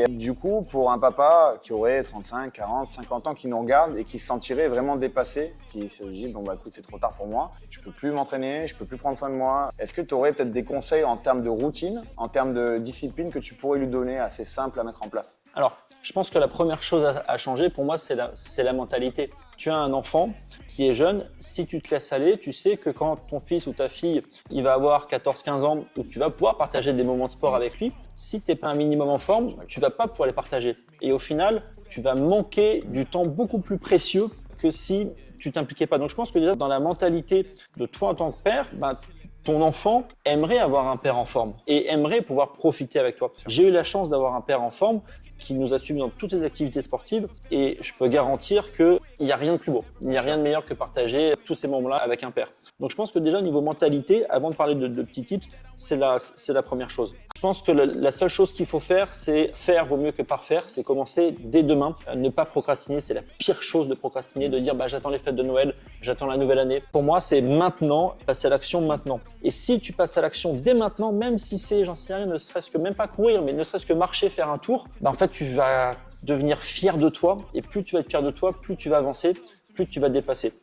Et du coup, pour un papa qui aurait 35, 40, 50 ans, qui nous regarde et qui se sentirait vraiment dépassé, qui se dit bon bah écoute c'est trop tard pour moi, je peux plus m'entraîner, je peux plus prendre soin de moi. Est-ce que tu aurais peut-être des conseils en termes de routine, en termes de discipline que tu pourrais lui donner assez simple à mettre en place? Alors, je pense que la première chose à changer pour moi, c'est la mentalité. Tu as un enfant qui est jeune, si tu te laisses aller, tu sais que quand ton fils ou ta fille, il va avoir 14-15 ans, où tu vas pouvoir partager des moments de sport avec lui, si tu n'es pas un minimum en forme, tu vas pas pouvoir les partager. Et au final, tu vas manquer du temps beaucoup plus précieux que si tu t'impliquais pas. Donc je pense que déjà dans la mentalité de toi en tant que père, ton enfant aimerait avoir un père en forme et aimerait pouvoir profiter avec toi. J'ai eu la chance d'avoir un père en forme qui nous a suivis dans toutes les activités sportives et je peux garantir qu'il n'y a rien de plus beau, il n'y a rien de meilleur que partager tous ces moments-là avec un père. Donc je pense que déjà au niveau mentalité, avant de parler de petits tips, c'est la première chose. Je pense que la seule chose qu'il faut faire, c'est faire vaut mieux que parfaire, c'est commencer dès demain. Ne pas procrastiner, c'est la pire chose de procrastiner, de dire j'attends les fêtes de Noël, j'attends la nouvelle année. Pour moi, c'est maintenant, passer à l'action maintenant. Et si tu passes à l'action dès maintenant, même si c'est, j'en sais rien, ne serait-ce que même pas courir, mais ne serait-ce que marcher, faire un tour, en fait, tu vas devenir fier de toi. Et plus tu vas être fier de toi, plus tu vas avancer, plus tu vas te dépasser.